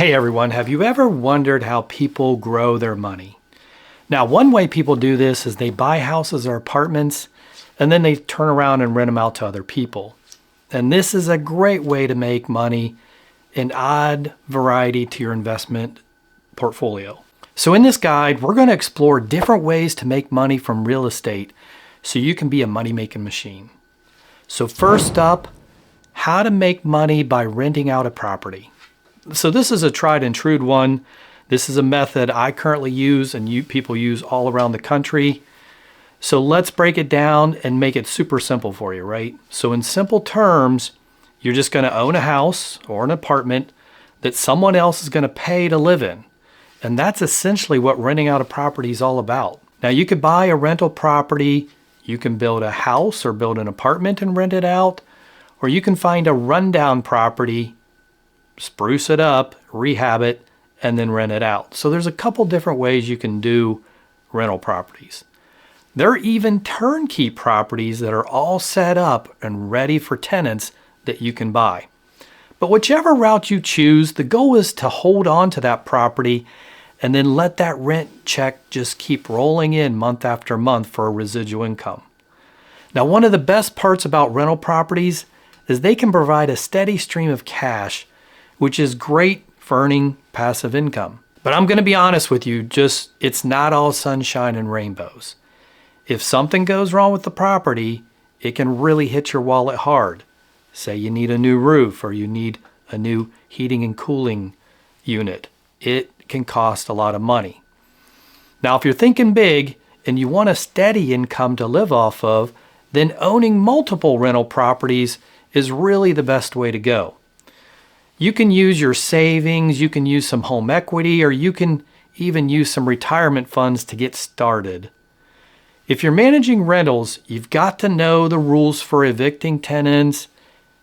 Hey everyone, have you ever wondered how people grow their money? Now, one way people do this is they buy houses or apartments and then they turn around and rent them out to other people. And this is a great way to make money in odd variety to your investment portfolio. So in this guide, we're going to explore different ways to make money from real estate so you can be a money-making machine. So first up, how to make money by renting out a property. So this is a tried and true one. This is a method I currently use and people use all around the country. So let's break it down and make it super simple for you, right? So in simple terms, you're just going to own a house or an apartment that someone else is going to pay to live in. And that's essentially what renting out a property is all about. Now you could buy a rental property, you can build a house or build an apartment and rent it out, or you can find a rundown property, spruce it up, rehab it, and then rent it out. So there's a couple different ways you can do rental properties. There are even turnkey properties that are all set up and ready for tenants that you can buy. But whichever route you choose, the goal is to hold on to that property and then let that rent check just keep rolling in month after month for a residual income. Now, one of the best parts about rental properties is they can provide a steady stream of cash, which is great for earning passive income. But I'm going to be honest with you, it's not all sunshine and rainbows. If something goes wrong with the property, it can really hit your wallet hard. Say you need a new roof or you need a new heating and cooling unit. It can cost a lot of money. Now, if you're thinking big and you want a steady income to live off of, then owning multiple rental properties is really the best way to go. You can use your savings, you can use some home equity, or you can even use some retirement funds to get started. If you're managing rentals, you've got to know the rules for evicting tenants,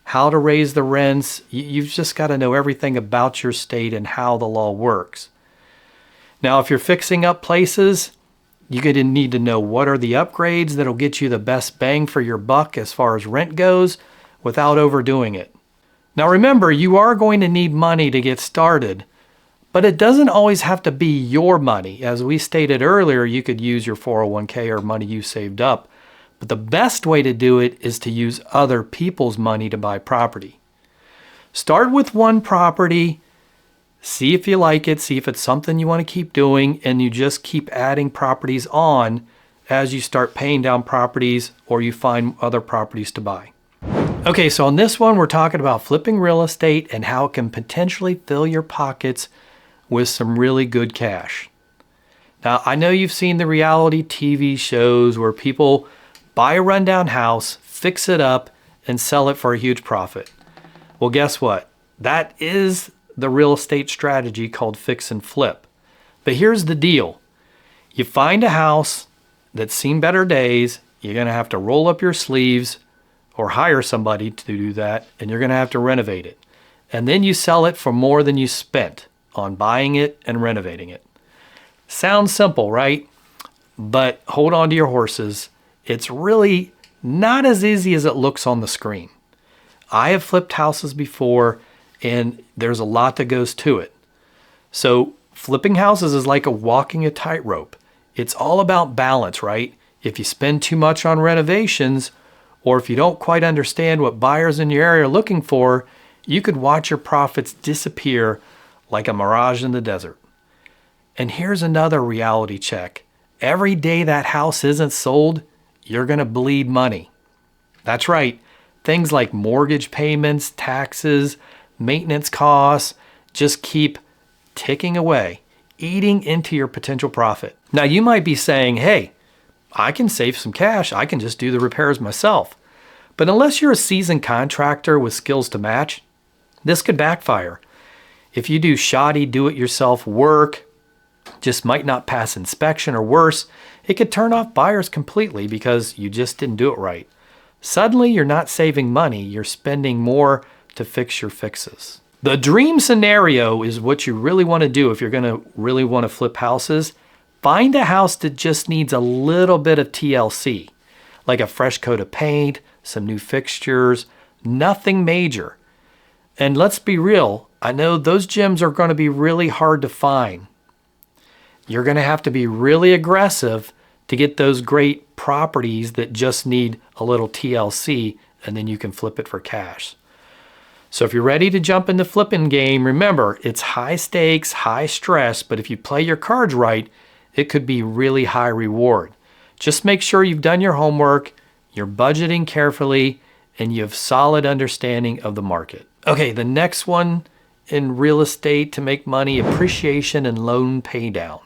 how to raise the rents. You've just got to know everything about your state and how the law works. Now, if you're fixing up places, you're going to need to know what are the upgrades that'll get you the best bang for your buck as far as rent goes without overdoing it. Now remember, you are going to need money to get started, but it doesn't always have to be your money. As we stated earlier, you could use your 401k or money you saved up, but the best way to do it is to use other people's money to buy property. Start with one property, see if you like it, see if it's something you want to keep doing, and you just keep adding properties on as you start paying down properties or you find other properties to buy. Okay, so on this one, we're talking about flipping real estate and how it can potentially fill your pockets with some really good cash. Now, I know you've seen the reality TV shows where people buy a rundown house, fix it up, and sell it for a huge profit. Well, guess what? That is the real estate strategy called fix and flip. But here's the deal. You find a house that's seen better days, you're going to have to roll up your sleeves or hire somebody to do that, and you're going to have to renovate it. And then you sell it for more than you spent on buying it and renovating it. Sounds simple, right? But hold on to your horses. It's really not as easy as it looks on the screen. I have flipped houses before, and there's a lot that goes to it. So flipping houses is like walking a tightrope. It's all about balance, right? If you spend too much on renovations, or if you don't quite understand what buyers in your area are looking for, you could watch your profits disappear like a mirage in the desert. And here's another reality check. Every day that house isn't sold, you're going to bleed money. That's right. Things like mortgage payments, taxes, maintenance costs just keep ticking away, eating into your potential profit. Now, you might be saying, hey, I can save some cash. I can just do the repairs myself. But unless you're a seasoned contractor with skills to match, this could backfire. If you do shoddy do-it-yourself work, just might not pass inspection, or worse, it could turn off buyers completely because you just didn't do it right. Suddenly, you're not saving money. You're spending more to fix your fixes. The dream scenario is what you really want to do if you're going to really want to flip houses. Find a house that just needs a little bit of TLC, like a fresh coat of paint, some new fixtures, nothing major. And let's be real, I know those gems are going to be really hard to find. You're going to have to be really aggressive to get those great properties that just need a little TLC, and then you can flip it for cash. So if you're ready to jump in the flipping game, remember, it's high stakes, high stress, but if you play your cards right, it could be really high reward. Just make sure you've done your homework, you're budgeting carefully, and you have solid understanding of the market. Okay, the next one in real estate to make money, appreciation and loan pay down.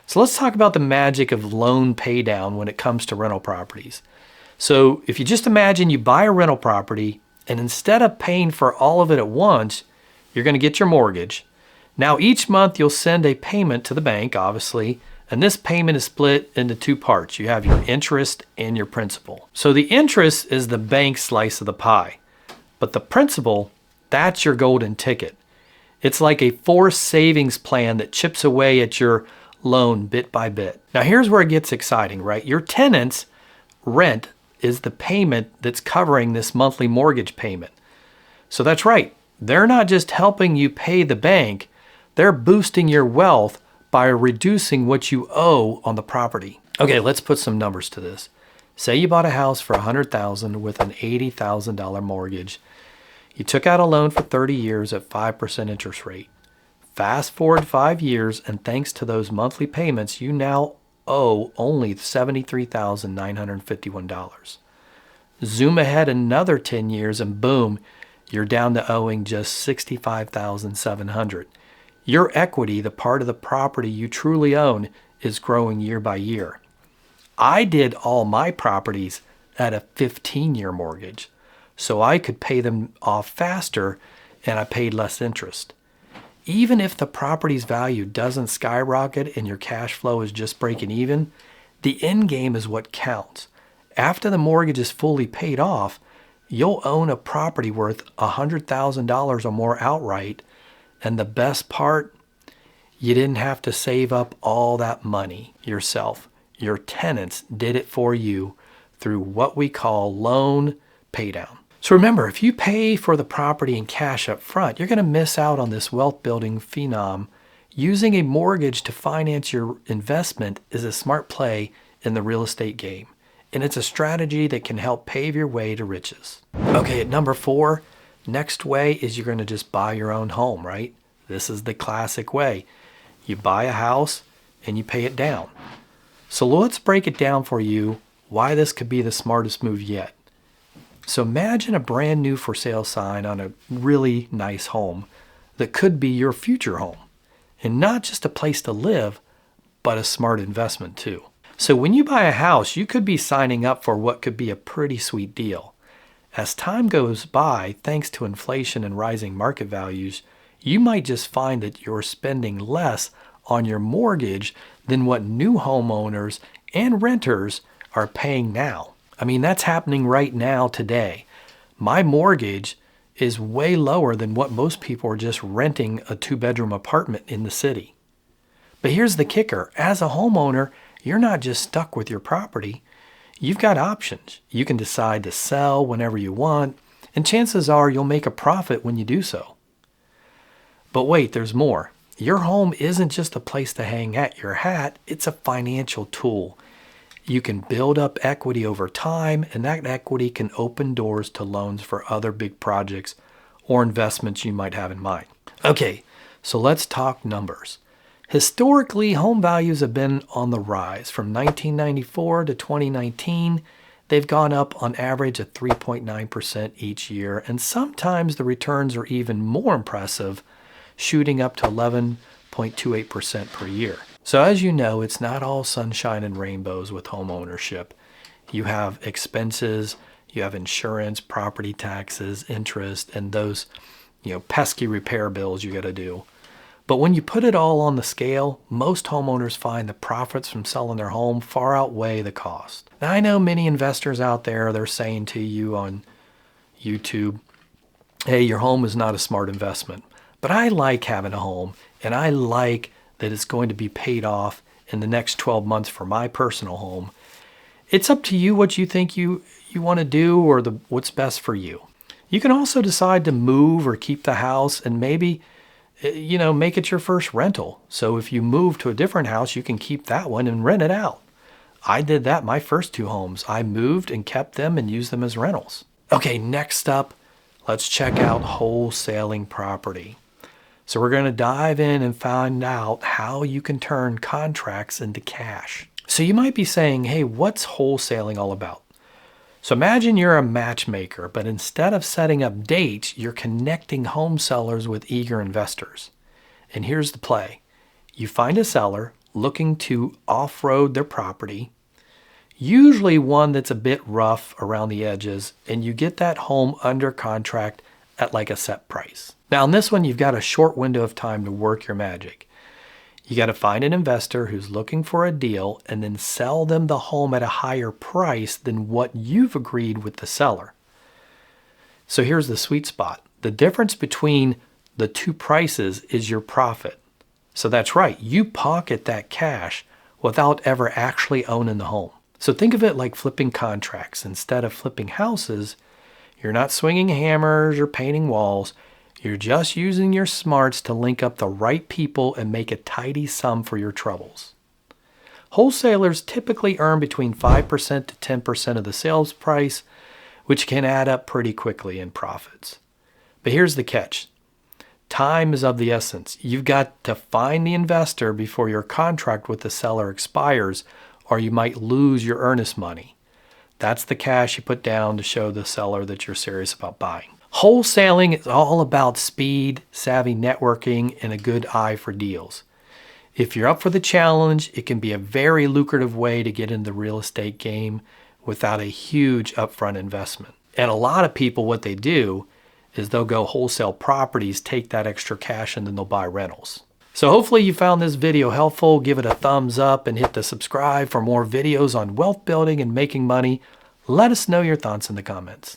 So let's talk about the magic of loan pay down when it comes to rental properties. So if you just imagine you buy a rental property, and instead of paying for all of it at once, you're going to get your mortgage. Now each month you'll send a payment to the bank, obviously, and this payment is split into two parts. You have your interest and your principal. So the interest is the bank's slice of the pie, but the principal, that's your golden ticket. It's like a forced savings plan that chips away at your loan bit by bit. Now here's where it gets exciting, right? Your tenant's rent is the payment that's covering this monthly mortgage payment. So that's right. They're not just helping you pay the bank, they're boosting your wealth by reducing what you owe on the property. Okay, let's put some numbers to this. Say you bought a house for $100,000 with an $80,000 mortgage. You took out a loan for 30 years at 5% interest rate. Fast forward 5 years, and thanks to those monthly payments, you now owe only $73,951. Zoom ahead another 10 years and boom, you're down to owing just $65,700. Your equity, the part of the property you truly own, is growing year by year. I did all my properties at a 15-year mortgage, so I could pay them off faster and I paid less interest. Even if the property's value doesn't skyrocket and your cash flow is just breaking even, the end game is what counts. After the mortgage is fully paid off, you'll own a property worth $100,000 or more outright. And the best part, you didn't have to save up all that money yourself. Your tenants did it for you through what we call loan paydown. So remember, if you pay for the property in cash up front, you're going to miss out on this wealth building phenom. Using a mortgage to finance your investment is a smart play in the real estate game. And it's a strategy that can help pave your way to riches. Okay, at number 4, next way is you're going to just buy your own home, right? This is the classic way. You buy a house and you pay it down. So let's break it down for you why this could be the smartest move yet. So imagine a brand new for sale sign on a really nice home that could be your future home. And not just a place to live, but a smart investment too. So when you buy a house, you could be signing up for what could be a pretty sweet deal. As time goes by, thanks to inflation and rising market values, you might just find that you're spending less on your mortgage than what new homeowners and renters are paying now. I mean, that's happening right now today. My mortgage is way lower than what most people are just renting a 2-bedroom apartment in the city. But here's the kicker. As a homeowner, you're not just stuck with your property. You've got options. You can decide to sell whenever you want, and chances are you'll make a profit when you do so. But wait, there's more. Your home isn't just a place to hang at your hat, it's a financial tool. You can build up equity over time, and that equity can open doors to loans for other big projects or investments you might have in mind. Okay, so let's talk numbers. Historically, home values have been on the rise. From 1994 to 2019, they've gone up on average at 3.9% each year, and sometimes the returns are even more impressive, shooting up to 11.28% per year. So as you know, it's not all sunshine and rainbows with home ownership. You have expenses, you have insurance, property taxes, interest, and those, pesky repair bills you got to do. But when you put it all on the scale, most homeowners find the profits from selling their home far outweigh the cost. Now, I know many investors out there, they're saying to you on YouTube, hey, your home is not a smart investment. But I like having a home, and I like that it's going to be paid off in the next 12 months for my personal home. It's up to you what you think you want to do or what's best for you. You can also decide to move or keep the house, and maybe Make it your first rental. So if you move to a different house, you can keep that one and rent it out. I did that my first 2 homes. I moved and kept them and used them as rentals. Okay, next up, let's check out wholesaling property. So we're going to dive in and find out how you can turn contracts into cash. So you might be saying, hey, what's wholesaling all about? So imagine you're a matchmaker, but instead of setting up dates, you're connecting home sellers with eager investors. And here's the play. You find a seller looking to off-road their property, usually one that's a bit rough around the edges, and you get that home under contract at like a set price. Now in this one, you've got a short window of time to work your magic. You got to find an investor who's looking for a deal and then sell them the home at a higher price than what you've agreed with the seller. So here's the sweet spot. The difference between the 2 prices is your profit. So that's right, you pocket that cash without ever actually owning the home. So think of it like flipping contracts. Instead of flipping houses, you're not swinging hammers or painting walls. You're just using your smarts to link up the right people and make a tidy sum for your troubles. Wholesalers typically earn between 5% to 10% of the sales price, which can add up pretty quickly in profits. But here's the catch. Time is of the essence. You've got to find the investor before your contract with the seller expires, or you might lose your earnest money. That's the cash you put down to show the seller that you're serious about buying. Wholesaling is all about speed, savvy networking, and a good eye for deals. If you're up for the challenge, it can be a very lucrative way to get into the real estate game without a huge upfront investment. And a lot of people, what they do is they'll go wholesale properties, take that extra cash, and then they'll buy rentals. So hopefully you found this video helpful. Give it a thumbs up and hit the subscribe for more videos on wealth building and making money. Let us know your thoughts in the comments.